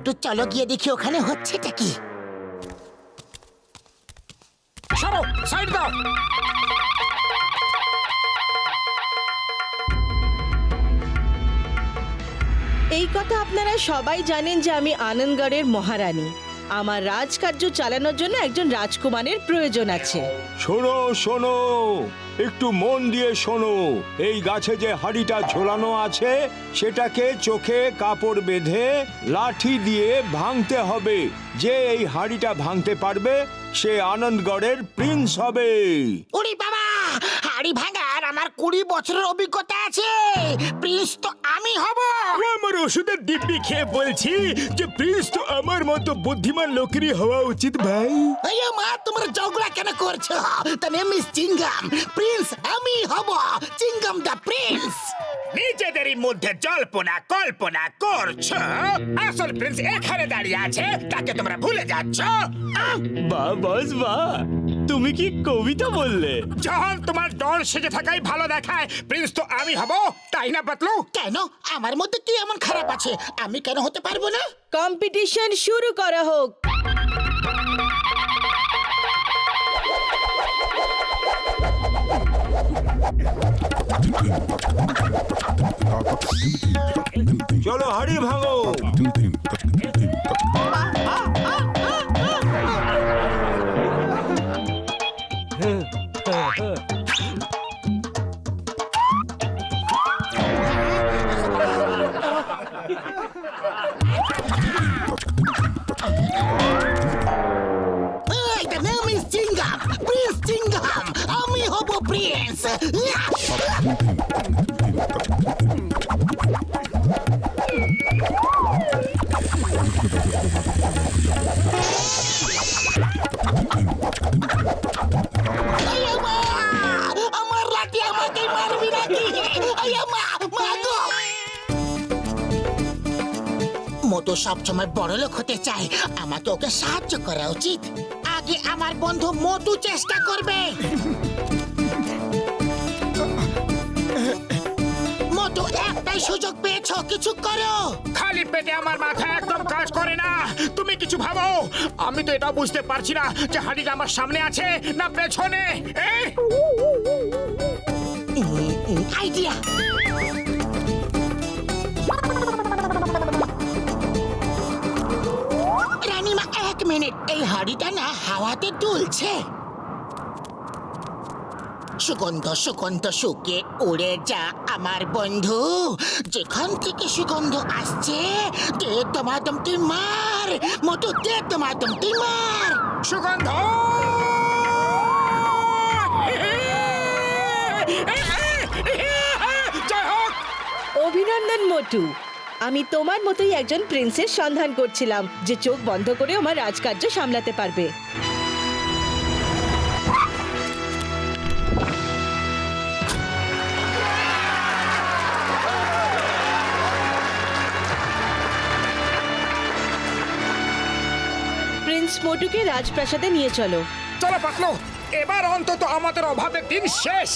মোটু চলো গিয়ে দেখি ওখানে হচ্ছেটা কি। সরো, সাইড দাও। এই কথা আপনারা সবাই জানেন যে আমি আনন্দগড়ের মহারানী। আমার রাজকার্য চালানোর জন্য একজন রাজকুমারের প্রয়োজন আছে। শোনো শোনো, একটু মন দিয়ে শোনো। এই গাছে যে হাড়িটা ঝোলানো আছে সেটাকে চোখে কাপড় বেঁধে লাঠি দিয়ে ভাঙতে হবে। যে এই হাড়িটা ভাঙতে পারবে সে আনন্দগড়ের প্রিন্স হবে। ওরে বাবা, হাড়ি ভাঙার আমার 20 বছরের অভিজ্ঞতা আছে। প্রিন্স তো আমি হব। আমার ওষুধের দিব্যি খেয়ে বলছি যে প্রিন্স তো আমার মতো বুদ্ধিমান লোকেরই হওয়া উচিত ভাই। আরে মা, তোমরা ঝগড়া কেন করছো? তার নেম ইজ চিঙ্গাম। প্রিন্স আমি হব, চিঙ্গাম দা প্রিন্স। নিজেদেরই মধ্যে জল্পনা কল্পনা করছো। আসল প্রিন্স এখানে দাঁড়িয়ে আছে, তাকে তোমরা ভুলে যাচ্ছ। বাহ বস বাহ, তুমি কি কবিতা বললে? যখন তোমার ডর সেজে থাকাই ভালো দেখায়, প্রিন্স তো আমি হব, তাই না পাতলু? কেন? আমার মধ্যে কি এমন খারাপ আছে? আমি কেন হতে পারবো না? কম্পিটিশন শুরু করা হোক। চলো হাড়ি ভাঙো। এই the name is Chingam, prince Chingam. আমি হব প্রিন্স। আমার লাঠি আমাকে মারবি নাকি? মা গো! মোটু সবসময় বড় লোক হতে চায়, আমাকে ওকে সাহায্য করা উচিত। আগে আমার বন্ধু মোটু চেষ্টা করবে। মোটু, একটাই সুযোগ পেয়েছো, কিছু করো। খালি পেটে আমার মাথা একদম কাজ করে না। তুমি কিছু ভাবো। আমি তো এটা বুঝতে পারছি না যে হাড়িটা আমার সামনে আছে না পেছনে। আইডিয়া! রানীমা, 1 মিনিট। এই হাড়িটা না হাওয়াতে দুলছে। সুগন্ধ সুগন্ধ শুকে উড়ে যা আমার বন্ধু। যেখান থেকে সুগন্ধ আসছে, দে দমাদম তুই মার। মোটু, দে দমাদম তুই মার। সুগন্ধ! জয় হোক! অভিনন্দন মোটু। আমি তোমার মতোই একজন প্রিন্সের সন্ধান করছিলাম যে চোখ বন্ধ করে আমার রাজকার্য সামলাতে পারবে। প্রিন্স মোটুকে রাজপ্রাসাদে নিয়ে চলো। চলো পাতলু, এবার অন্তত আমাদের অভাবের দিন শেষ।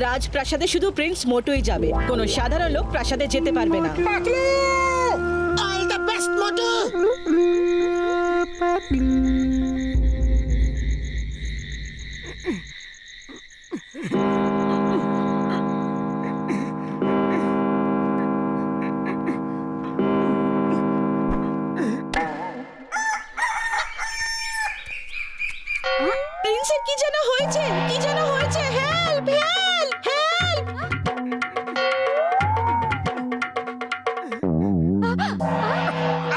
রাজপ্রাসাদে শুধু প্রিন্স মোটুই যাবে, কোনো সাধারণ লোক প্রাসাদে যেতে পারবে না। পাতলু! অল দ্য বেস্ট মোটু। প্রিন্সের কি যেন হয়েছে, কি যেন হয়েছে। Help help help!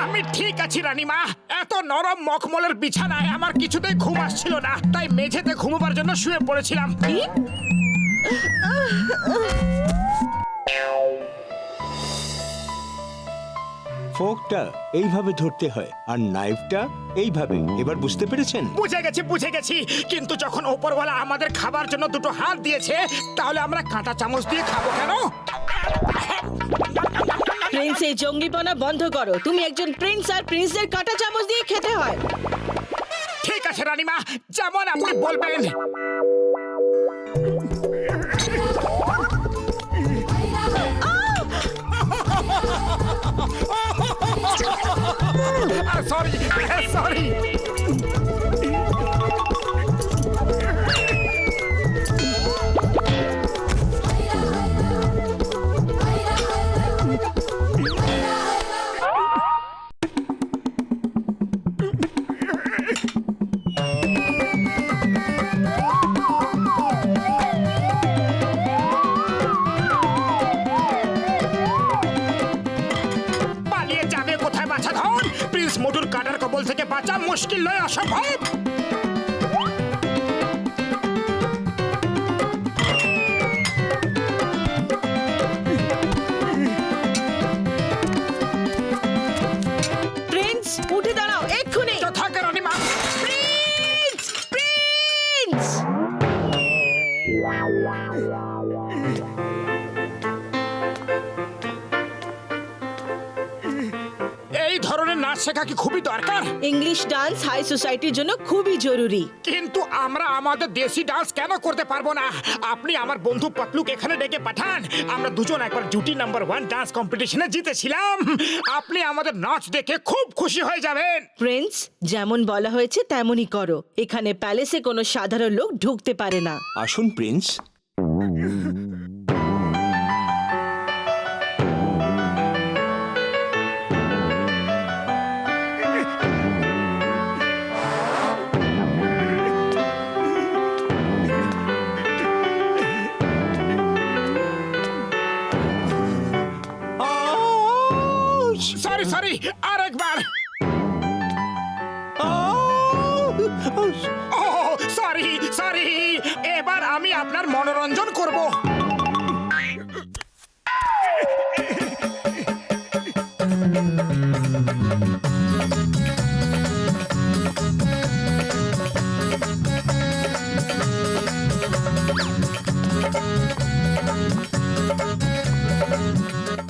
আমি ঠিক আছি রানীমা। এত নরম মখমলের বিছানায় আমার কিছুতেই ঘুম আসছিল না, তাই মেঝেতে ঘুমোবার জন্য শুয়ে পড়েছিলাম। কি? ফোকটা এইভাবে ধরতে হয় আর নাইফটা এইভাবে। এবার বুঝতে পেরেছেন? বুঝে গেছি। কিন্তু যখন ওপরওয়ালা আমাদের খাবার জন্য দুটো হাত দিয়েছে, তাহলে আমরা কাঁটা চামচ দিয়ে খাবো কেন? প্রিন্স, এই জঙ্গিপনা বন্ধ করো। তুমি একজন প্রিন্স, আর প্রিন্সের কাঁটা চামচ দিয়ে খেতে হয়। ঠিক আছে রানীমা, যেমন আপনি বলবেন। সরি। পালিয়ে যাবে কোথায় বাছা ধন? প্রিন্স মোটুর কাটার কবল থেকে বাঁচা মুশকিল নয়, অসম্ভব। প্রিন্স উঠে দাঁড়াও এক্ষুনি। থাকে রানীমা। প্রিন্স প্রিন্স এই ধরনের নাচ শেখা কি খুবই দরকার? ইংলিশ ডান্স হাই সোসাইটির জন্য খুবই জরুরি। কিন্তু আমরা আমাদের দেশি ডান্স কেন করতে পারবো না? আপনি আমার বন্ধু পাতলুকে এখানে ডেকে পাঠান। আমরা দুজন একবার জুটি নাম্বার 1 ডান্স কম্পিটিশনে জিতেছিলাম। আপনি আমাদের নাচ দেখে খুব খুশি হয়ে যাবেন। প্রিন্স যেমন বলা হয়েছে তেমনই করো। এখানে প্যালেসে কোনো সাধারণ লোক ঢুকতে পারে না। আসুন প্রিন্স। সরি সরি, আরেকবার। ও সরি সরি, এবার আমি আপনার মনোরঞ্জন করব।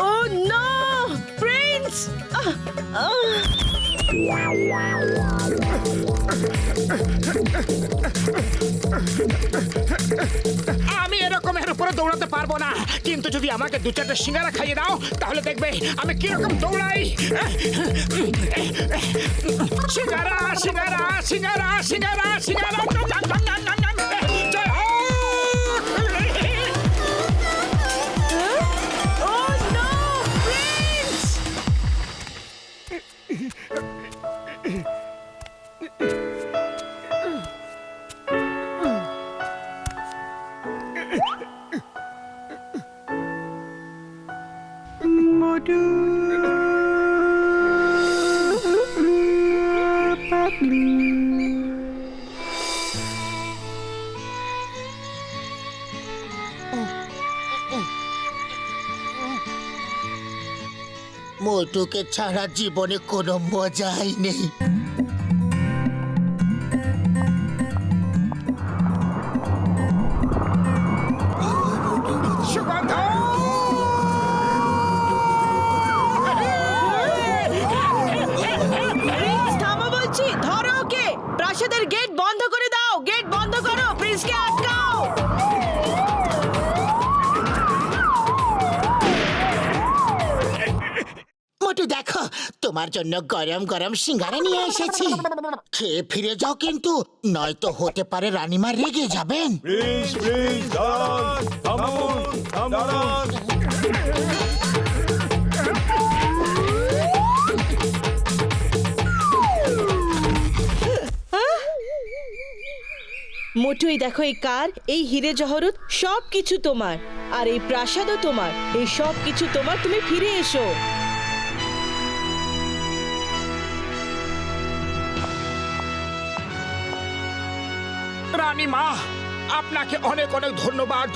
ও নো প্রিন্স আমি এরকম এর উপরে দৌড়াতে পারবো না, কিন্তু যদি আমাকে 2-4টা সিঙ্গারা খাইয়ে দাও তাহলে দেখবে আমি কিরকম দৌড়াই। সিঙ্গারা সিঙ্গারা সিঙ্গারা সিঙ্গারা সিঙ্গারা, জয় হোক। ও নো প্রিন্স মোটুকে ছাড়া জীবনে কোনো মজাই নেই। সুগন্ধ, প্রিন্স থামো বলছি। ধরো ওকে। প্রাসাদের গেট বন্ধ করে দাও। গেট বন্ধ করো। প্রিন্সকে আটকাও। মোটু দেখো, তোমার জন্য গরম গরম সিঙ্গারা নিয়ে এসেছি। খেয়ে ফিরে যাও কিন্তু, নয়তো হতে পারে রানীমা রেগে যাবেন। প্রিন্স প্রিন্স দাঁড়ান, থামুন, দাঁড়ান। মোটুই দেখো, এই কার, এই হিরে জহরত সব কিছু তোমার। আর এই প্রাসাদও তোমার। এই সব কিছু তোমার। তুমি ফিরে এসো। রানীমা, আপনাকে অনেক অনেক ধন্যবাদ,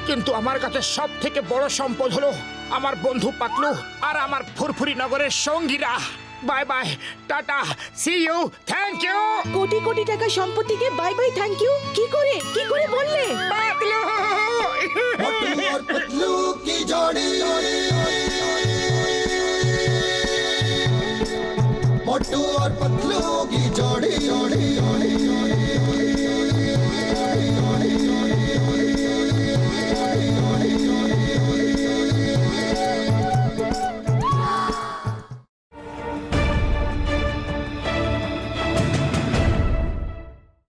কিন্তু আমার কাছে সব থেকে বড় সম্পদ হলো আমার বন্ধু পাতলু আর আমার ফুরফুরি নগরের সঙ্গীরা। Bye bye, tata, see you, thank you. কোটি কোটি টাকা সম্পত্তিকে বাই বাই থ্যাংক ইউ? কি করে বললে? পাতলু और पतलू की जोड़ी, मोटू और पतलू